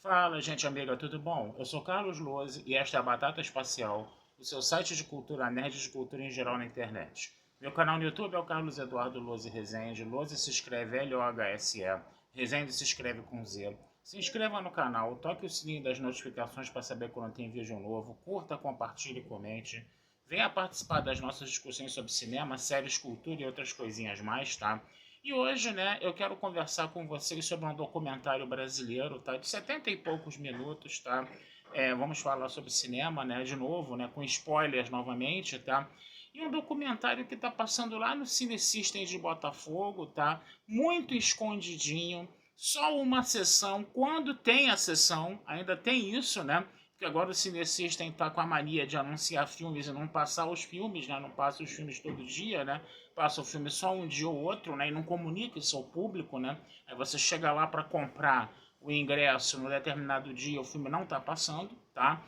Fala, gente amiga, tudo bom? Eu sou Carlos Lose e esta é a Batata Espacial, o seu site de cultura nerd e de cultura em geral na internet. Meu canal no YouTube é o Carlos Eduardo Lose Rezende. Lose se escreve L-O-H-S-E, Rezende se escreve com Z. Se inscreva no canal, toque o sininho das notificações para saber quando tem vídeo novo, curta, compartilhe e comente. Venha participar das nossas discussões sobre cinema, séries, cultura e outras coisinhas mais, tá? E hoje, né, eu quero conversar com vocês sobre um documentário brasileiro, tá? De 70 e poucos minutos, tá? Vamos falar sobre cinema, né? De novo, né? Com spoilers novamente, tá? E um documentário que tá passando lá no Cine System de Botafogo, tá? Muito escondidinho, só uma sessão. Quando tem a sessão, ainda tem isso, né? Porque agora o Cine System tá com a mania de anunciar filmes e não passar os filmes, né? Não passa os filmes todo dia, né? Passa o filme só um dia ou outro, né? E não comunica isso ao público, né? Aí você chega lá para comprar o ingresso no determinado dia, o filme não tá passando, tá?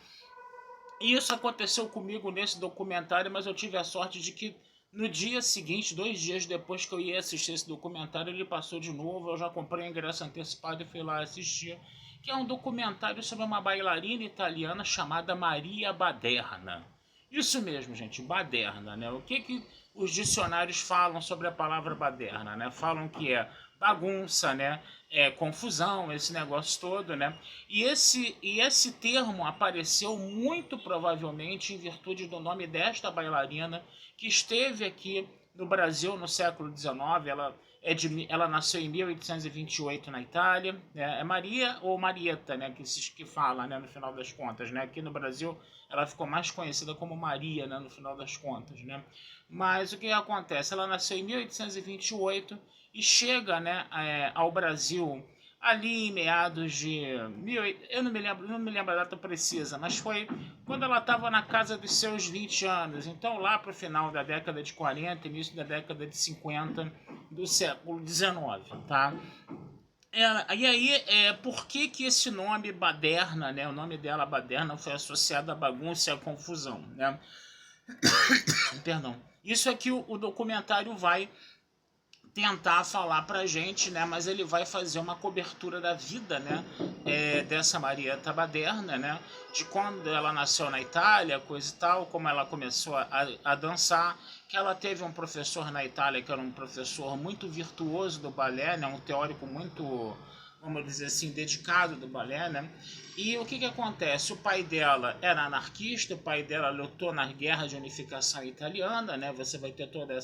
E isso aconteceu comigo nesse documentário, mas eu tive a sorte de que no dia seguinte, 2 dias depois que eu ia assistir esse documentário, ele passou de novo. Eu já comprei o ingresso antecipado e fui lá assistir. Que é um documentário sobre uma bailarina italiana chamada Maria Baderna. Isso mesmo, gente, baderna, né? O que os dicionários falam sobre a palavra baderna, né? Falam que é bagunça, né? É confusão, esse negócio todo, né? E esse termo apareceu muito provavelmente em virtude do nome desta bailarina que esteve aqui no Brasil no século XIX. Ela nasceu em 1828 na Itália, né? É Maria ou Marieta, né? Que fala, né? No final das contas, né? Aqui no Brasil ela ficou mais conhecida como Maria, né? No final das contas, né? Mas o que acontece? Ela nasceu em 1828 e chega, né? Ao Brasil ali em meados de eu não me lembro a data precisa, mas foi quando ela estava na casa dos seus 20 anos. Então lá para o final da década de 40, início da década de 50 do século XIX, tá? E aí, por que esse nome Baderna, né? O nome dela Baderna foi associado à bagunça e à confusão, né? Perdão. Isso é que o documentário vai tentar falar pra gente, né? Mas ele vai fazer uma cobertura da vida, né? Dessa Marieta Baderna, né? De quando ela nasceu na Itália, coisa e tal, como ela começou a dançar, que ela teve um professor na Itália que era um professor muito virtuoso do balé, né? Um teórico muito, vamos dizer assim, dedicado do balé, né? E o que acontece? O pai dela era anarquista, o pai dela lutou na guerra de unificação italiana, né? Você vai ter toda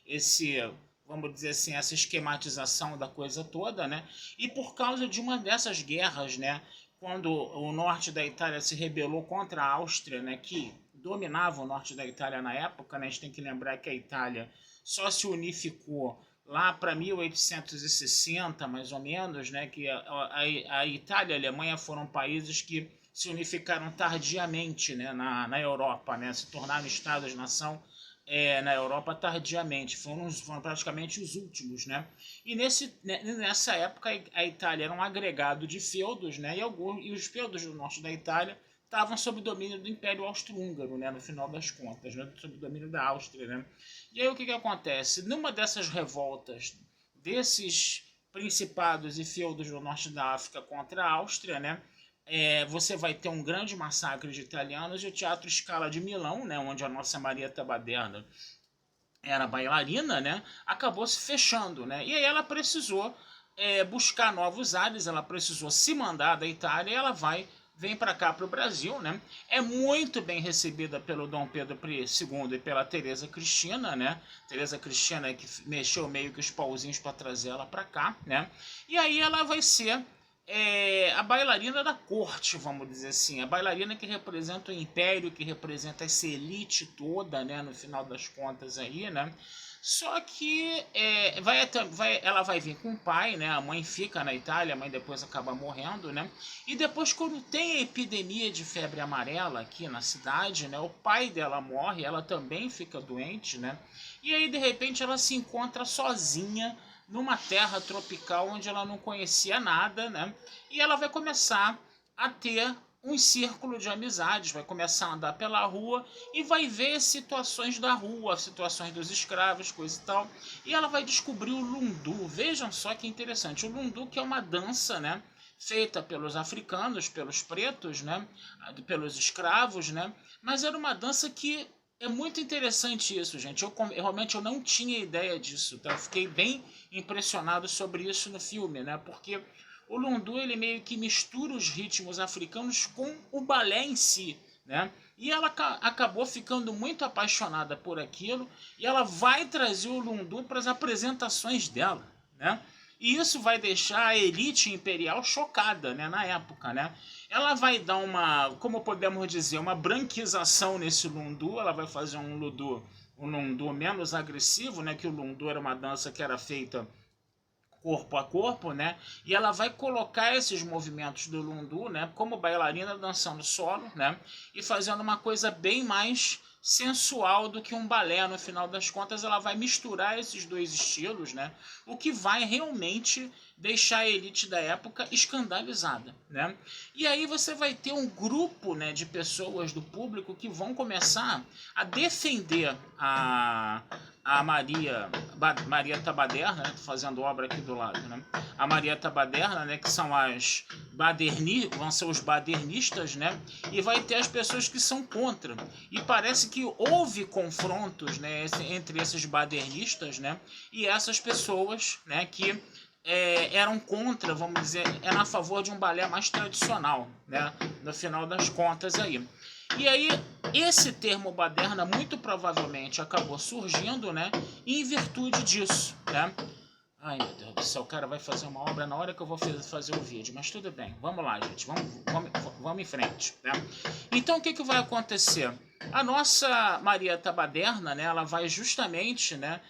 esse vamos dizer assim, essa esquematização da coisa toda, né? E por causa de uma dessas guerras, né? Quando o norte da Itália se rebelou contra a Áustria, né? Que dominava o norte da Itália na época, né? A gente tem que lembrar que a Itália só se unificou lá para 1860, mais ou menos, né? Que a Itália e a Alemanha foram países que se unificaram tardiamente, né? Na Europa, né? Se tornaram estados-nação na Europa tardiamente, foram praticamente os últimos, né? E nessa época a Itália era um agregado de feudos, né? E os feudos do norte da Itália estavam sob domínio do Império Austro-Húngaro, né? No final das contas, né? Sob domínio da Áustria, né? E aí o que acontece? Numa dessas revoltas desses principados e feudos do norte da África contra a Áustria, né? Você vai ter um grande massacre de italianos e o Teatro Scala de Milão, né, onde a nossa Marieta Baderna era bailarina, né, acabou se fechando, né, e aí ela precisou buscar novos ares, ela precisou se mandar da Itália e ela vem para cá para o Brasil, né? É muito bem recebida pelo Dom Pedro II e pela Teresa Cristina, né? Teresa Cristina é que mexeu meio que os pauzinhos para trazer ela para cá, né? E aí ela vai ser a bailarina da corte, vamos dizer assim, a bailarina que representa o império, que representa essa elite toda, né, no final das contas aí, né? Só que ela vai vir com o pai, né? A mãe fica na Itália, a mãe depois acaba morrendo, né? E depois, quando tem a epidemia de febre amarela aqui na cidade, né? O pai dela morre, ela também fica doente, né? E aí, de repente, ela se encontra sozinha numa terra tropical onde ela não conhecia nada, né? E ela vai começar a ter um círculo de amizades, vai começar a andar pela rua e vai ver situações da rua, situações dos escravos, coisa e tal. E ela vai descobrir o lundu. Vejam só que interessante, o lundu que é uma dança, né? feita pelos africanos, pelos pretos, né, pelos escravos, né, mas era uma dança que é muito interessante isso, gente. Realmente eu não tinha ideia disso, tá? Eu fiquei bem impressionado sobre isso no filme, né? Porque o lundu ele meio que mistura os ritmos africanos com o balé em si, né? E ela acabou ficando muito apaixonada por aquilo e ela vai trazer o lundu para as apresentações dela, né? E isso vai deixar a elite imperial chocada, né, na época, né? Ela vai dar uma, como podemos dizer, uma branquização nesse lundu, ela vai fazer um lundu menos agressivo, né, que o lundu era uma dança que era feita corpo a corpo, né? E ela vai colocar esses movimentos do lundu, né, como bailarina dançando solo, né, e fazendo uma coisa bem mais sensual do que um balé. No final das contas, ela vai misturar esses dois estilos, né, o que vai realmente deixar a elite da época escandalizada, né? E aí você vai ter um grupo, né, de pessoas do público que vão começar a defender a Maria Tabaderna, né, fazendo obra aqui do lado, né? A Maria Tabaderna, né, que são as vão ser os badernistas, né? E vai ter as pessoas que são contra. E parece que houve confrontos, né, entre esses badernistas, né, e essas pessoas, né, que eram contra, vamos dizer, eram a favor de um balé mais tradicional, né? No final das contas aí. E aí, esse termo baderna muito provavelmente acabou surgindo, né, em virtude disso, né? Ai, meu Deus do céu, o cara vai fazer uma obra na hora que eu vou fazer o vídeo, mas tudo bem, vamos lá, gente, vamos em frente, né? Então, o que vai acontecer? A nossa Maria Tabaderna, né, ela vai justamente, né,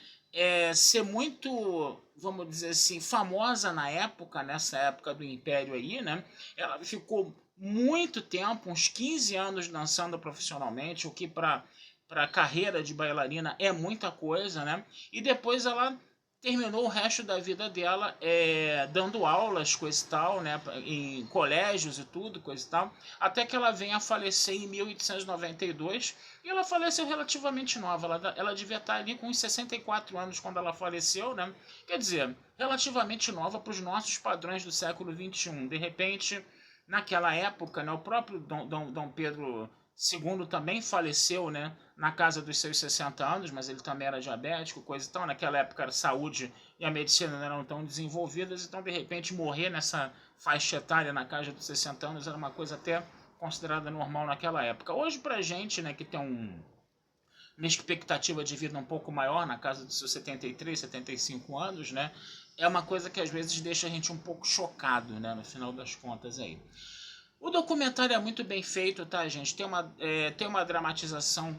ser muito, vamos dizer assim, famosa na época, nessa época do Império aí, né? Ela ficou muito tempo, uns 15 anos dançando profissionalmente, o que para a carreira de bailarina é muita coisa, né? E depois ela terminou o resto da vida dela dando aulas, coisa e tal, né, em colégios e tudo, coisa e tal, até que ela venha a falecer em 1892, e ela faleceu relativamente nova, ela devia estar ali com uns 64 anos quando ela faleceu, né, quer dizer, relativamente nova para os nossos padrões do século XXI. De repente, naquela época, né, o próprio Dom Pedro II também faleceu, né, na casa dos seus 60 anos, mas ele também era diabético, coisa e tal. Naquela época a saúde e a medicina não eram tão desenvolvidas, então de repente morrer nessa faixa etária na casa dos 60 anos era uma coisa até considerada normal naquela época. Hoje pra gente, né, que tem uma expectativa de vida um pouco maior, na casa dos seus 73, 75 anos, né, é uma coisa que às vezes deixa a gente um pouco chocado, né, no final das contas aí. O documentário é muito bem feito, tá, gente? Tem uma dramatização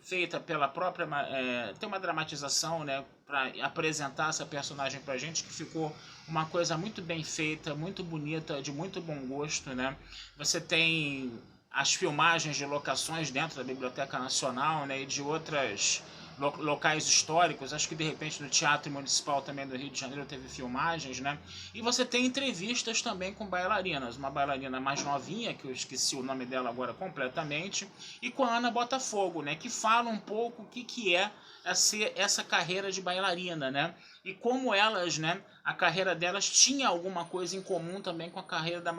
feita pela própria... tem uma dramatização, né, para apresentar essa personagem pra gente, que ficou uma coisa muito bem feita, muito bonita, de muito bom gosto, né? Você tem as filmagens de locações dentro da Biblioteca Nacional, né, e de outras locais históricos, acho que de repente no Teatro Municipal também do Rio de Janeiro teve filmagens, né? E você tem entrevistas também com bailarinas, uma bailarina mais novinha, que eu esqueci o nome dela agora completamente, e com a Ana Botafogo, né? Que fala um pouco o que é essa carreira de bailarina, né? E como elas, né, a carreira delas tinha alguma coisa em comum também com a carreira da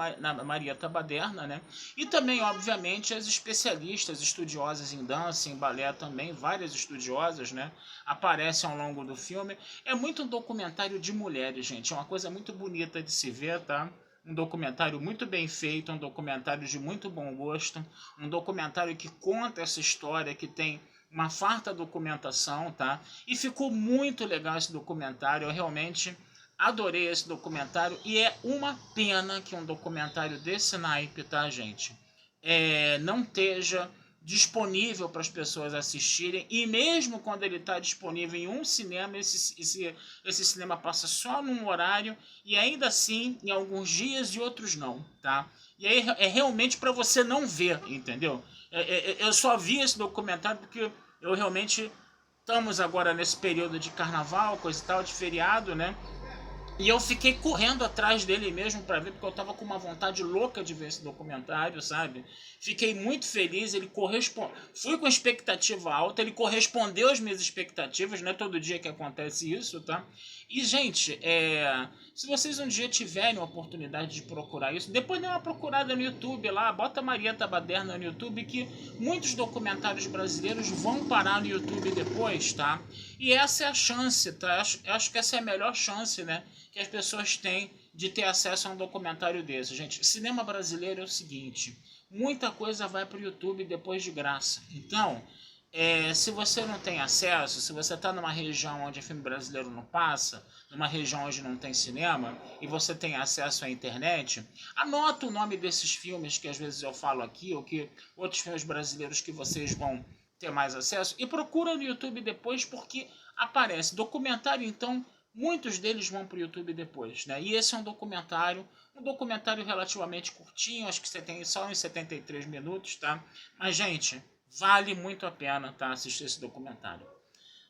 Maria Tabaderna, né? E também, obviamente, as especialistas, estudiosas em dança, em balé também, várias estudiosas, né, aparecem ao longo do filme. É muito um documentário de mulheres, gente, é uma coisa muito bonita de se ver, tá? Um documentário muito bem feito, um documentário de muito bom gosto, um documentário que conta essa história, que tem uma farta documentação, tá? E ficou muito legal esse documentário, eu realmente adorei esse documentário, e é uma pena que um documentário desse naipe, tá, gente, não esteja disponível para as pessoas assistirem, e mesmo quando ele está disponível em um cinema, esse cinema passa só num horário, e ainda assim, em alguns dias e outros não, tá? E aí é realmente para você não ver, entendeu? Eu só vi esse documentário porque eu realmente... Estamos agora nesse período de carnaval, coisa e tal, de feriado, né? E eu fiquei correndo atrás dele mesmo para ver, porque eu tava com uma vontade louca de ver esse documentário, sabe? Fiquei muito feliz, ele correspondeu... Fui com expectativa alta, ele correspondeu às minhas expectativas, não é todo dia que acontece isso, tá? E, gente, se vocês um dia tiverem a oportunidade de procurar isso, depois dê uma procurada no YouTube lá, bota Marieta Baderna no YouTube, que muitos documentários brasileiros vão parar no YouTube depois, tá? E essa é a chance, tá? Acho que essa é a melhor chance, né, que as pessoas têm de ter acesso a um documentário desse. Gente, cinema brasileiro é o seguinte, muita coisa vai pro YouTube depois de graça. Então, se você não tem acesso, se você está numa região onde filme brasileiro não passa, numa região onde não tem cinema, e você tem acesso à internet, anota o nome desses filmes que às vezes eu falo aqui, ou que outros filmes brasileiros que vocês vão ter mais acesso, e procura no YouTube depois, porque aparece. Documentário, então, muitos deles vão para o YouTube depois, né? E esse é um documentário relativamente curtinho, acho que você tem só uns 73 minutos, tá? Mas, gente, vale muito a pena, tá, assistir esse documentário.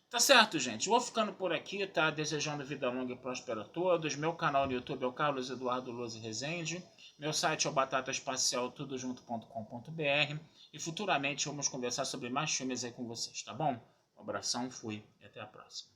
Tá certo, gente? Vou ficando por aqui, tá? Desejando vida longa e próspera a todos. Meu canal no YouTube é o Carlos Eduardo Lose Rezende. Meu site é o batataespacialtudojunto.com.br. E futuramente vamos conversar sobre mais filmes aí com vocês, tá bom? Um abração, fui e até a próxima.